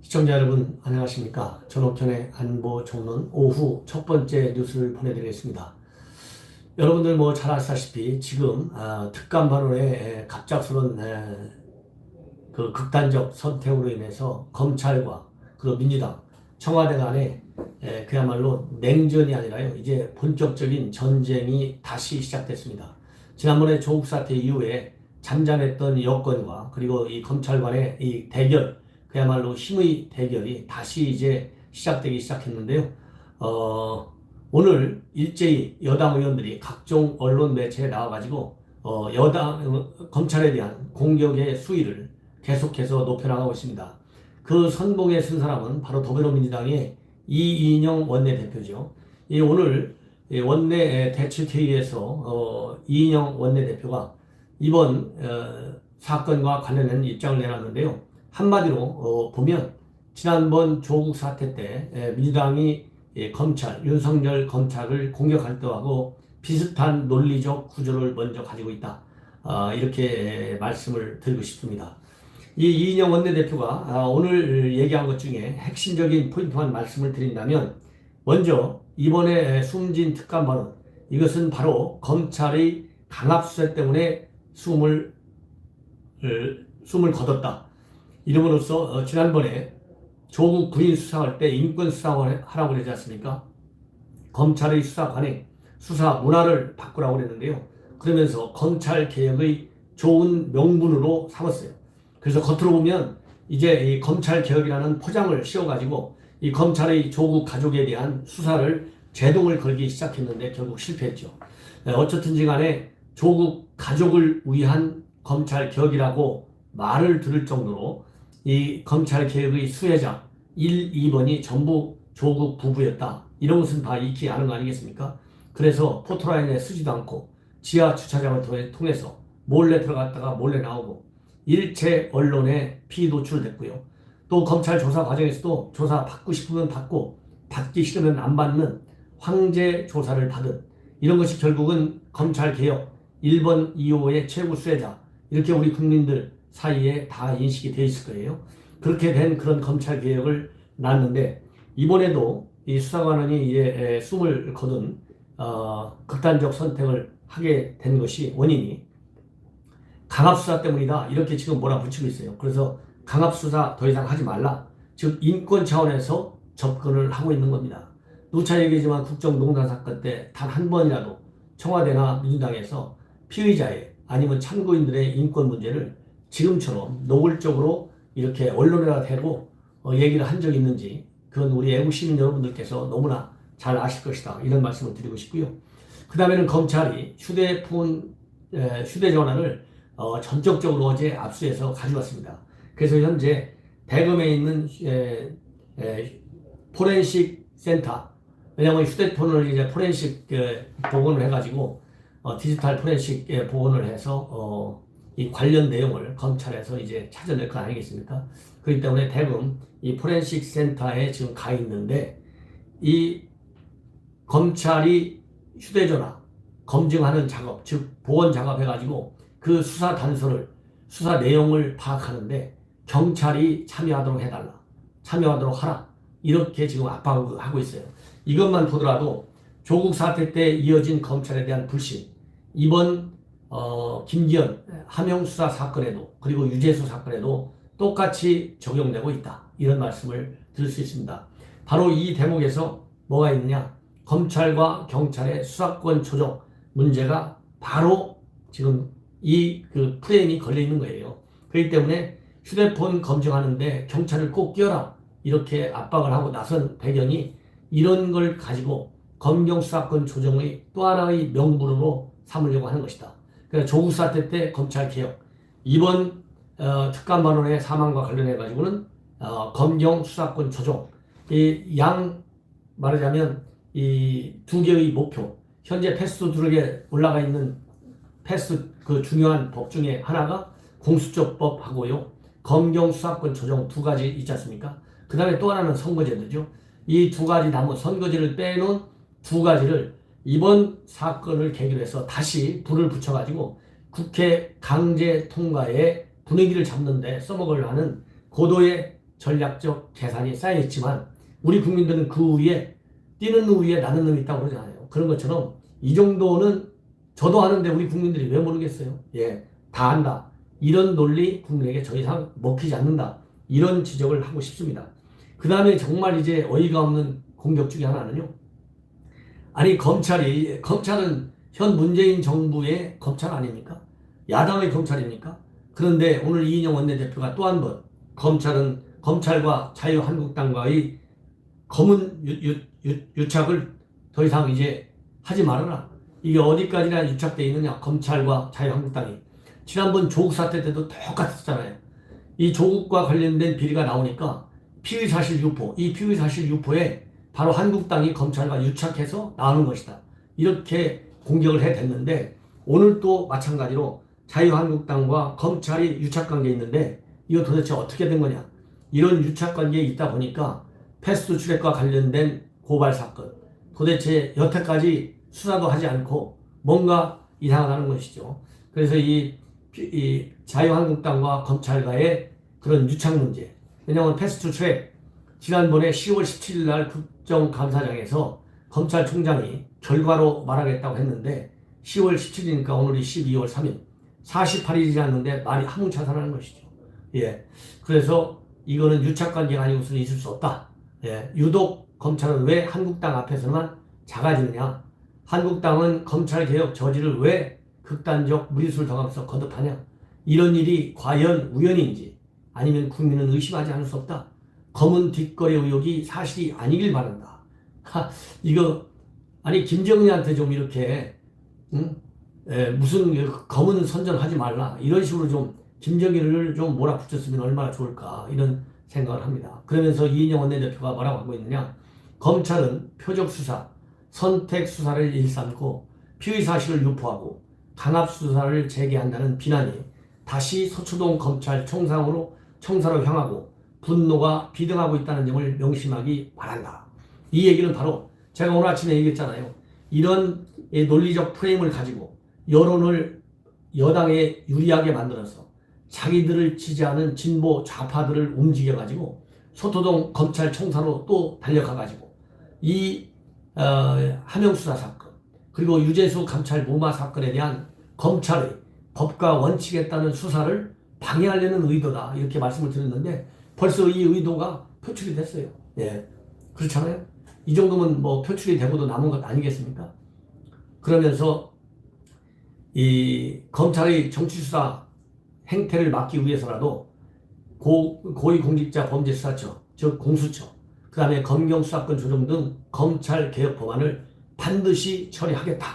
시청자 여러분 안녕하십니까. 전옥현의 안보총론 오후 첫 번째 뉴스를 보내드리겠습니다. 여러분들 잘 아시다시피 지금 특감 반원의 갑작스러운 그 극단적 선택으로 인해서 검찰과 그 민주당, 청와대 간에 그야말로 냉전이 아니라요, 이제 본격적인 전쟁이 다시 시작됐습니다. 지난번에 조국 사태 이후에 잠잠했던 여권과 그리고 이 검찰 간의 이 대결, 그야말로 힘의 대결이 다시 이제 시작되기 시작했는데요. 오늘 일제히 여당 의원들이 각종 언론 매체에 나와가지고 검찰에 대한 공격의 수위를 계속해서 높여나가고 있습니다. 그 선봉에 쓴 사람은 바로 더불어민주당의 이인영 원내대표죠. 오늘 원내 대책회의에서 이인영 원내대표가 이번 사건과 관련된 입장을 내놨는데요. 한마디로 보면 지난번 조국 사태 때 민주당이 검찰, 윤석열 검찰을 공격할 때하고 비슷한 논리적 구조를 먼저 가지고 있다. 이렇게 말씀을 드리고 싶습니다. 이 이인영 원내대표가 오늘 얘기한 것 중에 핵심적인 포인트만 말씀을 드린다면, 먼저 이번에 숨진 특감 발언, 이것은 바로 검찰의 강압수사 때문에 숨을 거뒀다. 이름으로써 지난번에 조국 부인 수사할 때 인권 수사를 하라고 그러지 않습니까? 검찰의 수사 관행, 수사 문화를 바꾸라고 그랬는데요. 그러면서 검찰 개혁의 좋은 명분으로 삼았어요. 그래서 겉으로 보면 이제 이 검찰 개혁이라는 포장을 씌워가지고 이 검찰의 조국 가족에 대한 수사를 제동을 걸기 시작했는데 결국 실패했죠. 어쨌든지 간에 조국 가족을 위한 검찰 개혁이라고 말을 들을 정도로 이 검찰 개혁의 수혜자 1, 2번이 전부 조국 부부였다. 이런 것은 다 익히 아는 거 아니겠습니까? 그래서 포토라인에 쓰지도 않고 지하 주차장을 통해서 몰래 들어갔다가 몰래 나오고 일체 언론에 피노출됐고요. 또 검찰 조사 과정에서도 조사 받고 싶으면 받고 받기 싫으면 안 받는 황제 조사를 받은, 이런 것이 결국은 검찰 개혁 1번, 2호의 최고 수혜자, 이렇게 우리 국민들 사이에 다 인식이 돼 있을 거예요. 그렇게 된 그런 검찰 개혁을 놨는데, 이번에도 이 수사관원이 이제 숨을 거둔 극단적 선택을 하게 된 것이 원인이 강압수사 때문이다. 이렇게 지금 몰아붙이고 있어요. 그래서 강압수사 더 이상 하지 말라. 즉 인권 차원에서 접근을 하고 있는 겁니다. 누차 얘기지만 국정농단 사건 때 단 한 번이라도 청와대나 민주당에서 피의자의 아니면 참고인들의 인권 문제를 지금처럼 노골적으로 이렇게 언론에다 대고 얘기를 한 적이 있는지, 그건 우리 애국 시민 여러분들께서 너무나 잘 아실 것이다. 이런 말씀을 드리고 싶고요. 그 다음에는 검찰이 휴대전화를 전적적으로 어제 압수해서 가져왔습니다. 그래서 현재 대검에 있는 포렌식 센터, 왜냐하면 휴대폰을 이제 포렌식 복원을 해가지고 디지털 포렌식 복원을 해서 이 관련 내용을 검찰에서 이제 찾아낼 거 아니겠습니까? 그렇기 때문에 대검 이 포렌식 센터에 지금 가 있는데, 이 검찰이 휴대전화 검증하는 작업, 즉 복원 작업 해가지고 그 수사 단서를, 수사 내용을 파악하는데 경찰이 참여하도록 해달라, 참여하도록 하라, 이렇게 지금 압박을 하고 있어요. 이것만 보더라도 조국 사태 때 이어진 검찰에 대한 불신, 이번 김기현 함영수사 사건에도, 그리고 유재수 사건에도 똑같이 적용되고 있다. 이런 말씀을 드릴 수 있습니다. 바로 이 대목에서 뭐가 있느냐? 검찰과 경찰의 수사권 조정 문제가 바로 지금 그 프레임이 걸려 있는 거예요. 그렇기 때문에 휴대폰 검증하는데 경찰을 꼭 끼워라, 이렇게 압박을 하고 나선 배경이 이런 걸 가지고 검경 수사권 조정의 또 하나의 명분으로 삼으려고 하는 것이다. 그러니까 조국 사태 때 검찰 개혁, 이번 특감 반원의 사망과 관련해 가지고는 검경 수사권 조정, 말하자면 이 두 개의 목표, 현재 패스트트랙에 올라가 있는 그 중요한 법 중에 하나가 공수처법하고요, 검경 수사권 조정 두 가지 있지 않습니까? 그 다음에 또 하나는 선거제도죠. 이 두 가지 남은 선거제를 빼놓은 두 가지를 이번 사건을 계기로 해서 다시 불을 붙여가지고 국회 강제 통과에 분위기를 잡는데 써먹으려 하는 고도의 전략적 계산이 쌓여있지만 우리 국민들은 그 위에 뛰는 위에 나는 놈이 있다고 그러잖아요. 그런 것처럼 이 정도는 저도 아는데 우리 국민들이 왜 모르겠어요? 예, 다 안다. 이런 논리 국민에게 더 이상 먹히지 않는다. 이런 지적을 하고 싶습니다. 그 다음에 정말 이제 어이가 없는 공격 중에 하나는요. 아니 검찰은 현 문재인 정부의 검찰 아닙니까? 야당의 검찰입니까? 그런데 오늘 이인영 원내대표가 또 한 번 검찰과 자유한국당과의 검은 유착을 더 이상 이제 하지 말아라. 이게 어디까지나 유착되어 있느냐. 검찰과 자유한국당이. 지난번 조국 사태 때도 똑같았잖아요. 이 조국과 관련된 비리가 나오니까 피의사실 유포, 이 피의사실 유포에 바로 한국당이 검찰과 유착해서 나오는 것이다. 이렇게 공격을 해댔는데 오늘 또 마찬가지로 자유한국당과 검찰이 유착관계에 있는데 이거 도대체 어떻게 된 거냐. 이런 유착관계에 있다 보니까 패스트 트랙과 관련된 고발 사건 도대체 여태까지 수사도 하지 않고 뭔가 이상하다는 것이죠. 그래서 이 자유한국당과 검찰과의 그런 유착 문제. 왜냐하면 패스트 트랙 지난번에 10월 17일 날 국정감사장에서 검찰총장이 결과로 말하겠다고 했는데 10월 17일이니까 오늘이 12월 3일 48일이 지났는데 말이 함흥차사라는 것이죠. 예. 그래서 이거는 유착관계가 아니고서는 있을 수 없다. 예. 유독 검찰은 왜 한국당 앞에서만 작아지느냐. 한국당은 검찰개혁 저지를 왜 극단적 무리수를 더하면서 거듭하냐. 이런 일이 과연 우연인지 아니면 국민은 의심하지 않을 수 없다. 검은 뒷거래 의혹이 사실이 아니길 바란다. 이거 아니 김정은한테 좀 이렇게 무슨 검은 선전하지 말라 이런 식으로 좀 김정일을 좀 몰아붙였으면 얼마나 좋을까 이런 생각을 합니다. 그러면서 이인영 원내대표가 뭐라고 하고 있느냐. 검찰은 표적 수사, 선택 수사를 일삼고 피의 사실을 유포하고 강압 수사를 재개한다는 비난이 다시 서초동 검찰 청사로 향하고 분노가 비등하고 있다는 점을 명심하기 바란다. 이 얘기는 바로 제가 오늘 아침에 얘기했잖아요. 이런 논리적 프레임을 가지고 여론을 여당에 유리하게 만들어서 자기들을 지지하는 진보 좌파들을 움직여가지고 서초동 검찰 청사로 또 달려가가지고 이 함영수사 사건 그리고 유재수 감찰 무마 사건에 대한 검찰의 법과 원칙에 따른 수사를 방해하려는 의도다 이렇게 말씀을 드렸는데 벌써 이 의도가 표출이 됐어요. 예, 그렇잖아요. 이 정도면 뭐 표출이 되고도 남은 것 아니겠습니까? 그러면서 이 검찰의 정치수사 행태를 막기 위해서라도 고위공직자범죄수사처 즉 공수처 그 다음에 검경수사권 조정 등 검찰개혁 법안을 반드시 처리하겠다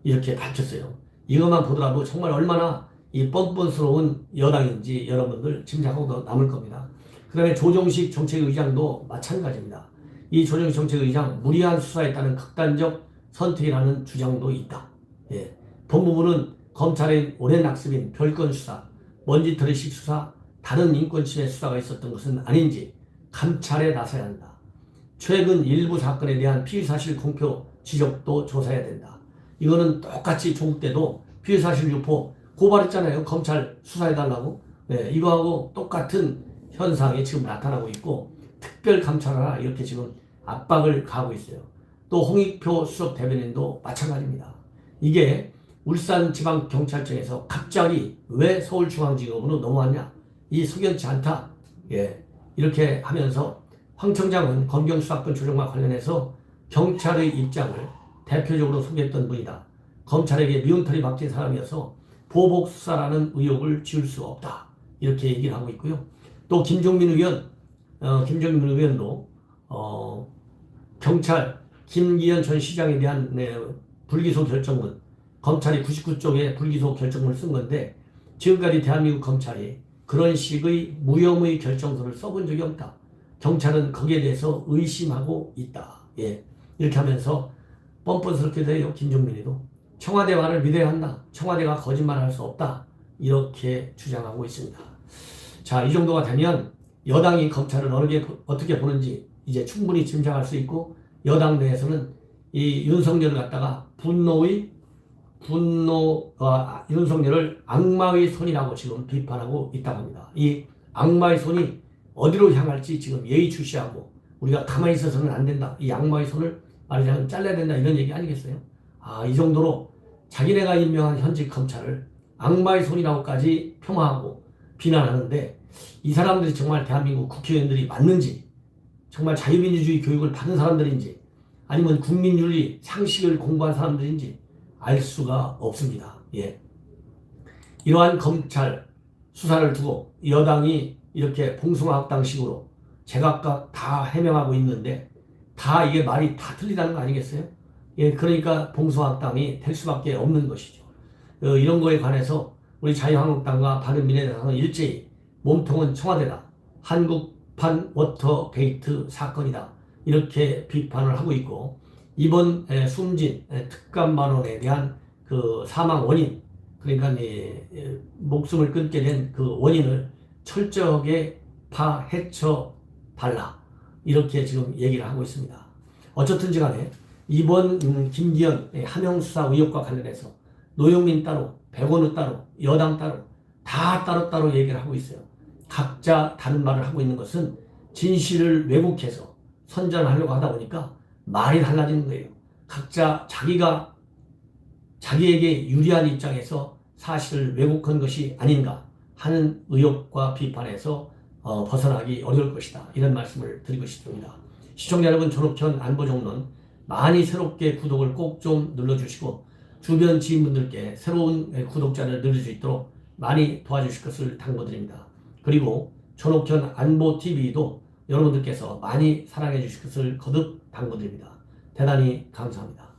이렇게 밝혔어요. 이것만 보더라도 정말 얼마나 이 뻔뻔스러운 여당인지 여러분들 짐작하고 남을 겁니다. 그 다음에 조정식 정책의장도 마찬가지입니다. 이 조정식 정책의장 무리한 수사에 따른 극단적 선택이라는 주장도 있다. 예. 법무부는 검찰의 오랜 학습인 별건 수사, 먼지털이식 수사, 다른 인권침해 수사가 있었던 것은 아닌지 감찰에 나서야 한다. 최근 일부 사건에 대한 피의사실 공표 지적도 조사해야 된다. 이거는 똑같이 조국 때도 피의사실 유포 고발했잖아요. 검찰 수사해달라고. 네, 이거하고 똑같은 현상이 지금 나타나고 있고 특별 감찰하라 이렇게 지금 압박을 가하고 있어요. 또 홍익표 수석 대변인도 마찬가지입니다. 이게 울산지방경찰청에서 갑자기 왜 서울중앙지검으로 넘어왔냐. 이 석연치 않다. 예, 이렇게 하면서 황 청장은 검경수사권 조정과 관련해서 경찰의 입장을 대표적으로 소개했던 분이다. 검찰에게 미운털이 박힌 사람이어서 보복수사라는 의혹을 지울 수 없다. 이렇게 얘기를 하고 있고요. 또 김종민 의원도 경찰 김기현 전 시장에 대한 불기소 결정문 검찰이 99쪽에 불기소 결정문을 쓴 건데 지금까지 대한민국 검찰이 그런 식의 무혐의 결정서를 써본 적이 없다. 경찰은 거기에 대해서 의심하고 있다. 예, 이렇게 하면서 뻔뻔스럽게 돼요. 김종민이도 청와대 말을 믿어야 한다. 청와대가 거짓말할 수 없다. 이렇게 주장하고 있습니다. 자, 이 정도가 되면 여당이 검찰을 어떻게 보는지 이제 충분히 짐작할 수 있고, 여당 내에서는 이 윤석열을 갖다가 윤석열을 악마의 손이라고 지금 비판하고 있다고 합니다. 이 악마의 손이 어디로 향할지 지금 예의주시하고, 우리가 가만히 있어서는 안 된다. 이 악마의 손을 말하자면 잘라야 된다. 이런 얘기 아니겠어요? 이 정도로 자기네가 임명한 현직 검찰을 악마의 손이라고까지 폄하하고 비난하는데, 이 사람들이 정말 대한민국 국회의원들이 맞는지, 정말 자유민주주의 교육을 받은 사람들인지, 아니면 국민윤리 상식을 공부한 사람들인지 알 수가 없습니다. 예. 이러한 검찰 수사를 두고 여당이 이렇게 봉숭아학당식으로 제각각 다 해명하고 있는데, 다 이게 말이 다 틀리다는 거 아니겠어요? 예, 그러니까 봉숭아학당이 될 수밖에 없는 것이죠. 이런 거에 관해서 우리 자유한국당과 바른미래당은 일제히 몸통은 청와대다, 한국판 워터게이트 사건이다, 이렇게 비판을 하고 있고, 이번 숨진 특감반원에 대한 그 사망 원인, 그러니까 목숨을 끊게 된 그 원인을 철저하게 파헤쳐 달라, 이렇게 지금 얘기를 하고 있습니다. 어쨌든지 간에 이번 김기현 하명수사 의혹과 관련해서 노영민 따로, 백원우 따로, 여당 따로 다 따로따로 얘기를 하고 있어요. 각자 다른 말을 하고 있는 것은 진실을 왜곡해서 선전하려고 하다 보니까 말이 달라지는 거예요. 각자 자기에게 유리한 입장에서 사실을 왜곡한 것이 아닌가 하는 의혹과 비판에서 벗어나기 어려울 것이다, 이런 말씀을 드리고 싶습니다. 시청자 여러분, 전옥현 안보정론 많이 새롭게 구독을 꼭 좀 눌러주시고, 주변 지인분들께 새로운 구독자를 늘릴 수 있도록 많이 도와주실 것을 당부드립니다. 그리고 전옥현 안보TV도 여러분들께서 많이 사랑해 주실 것을 거듭 당부드립니다. 대단히 감사합니다.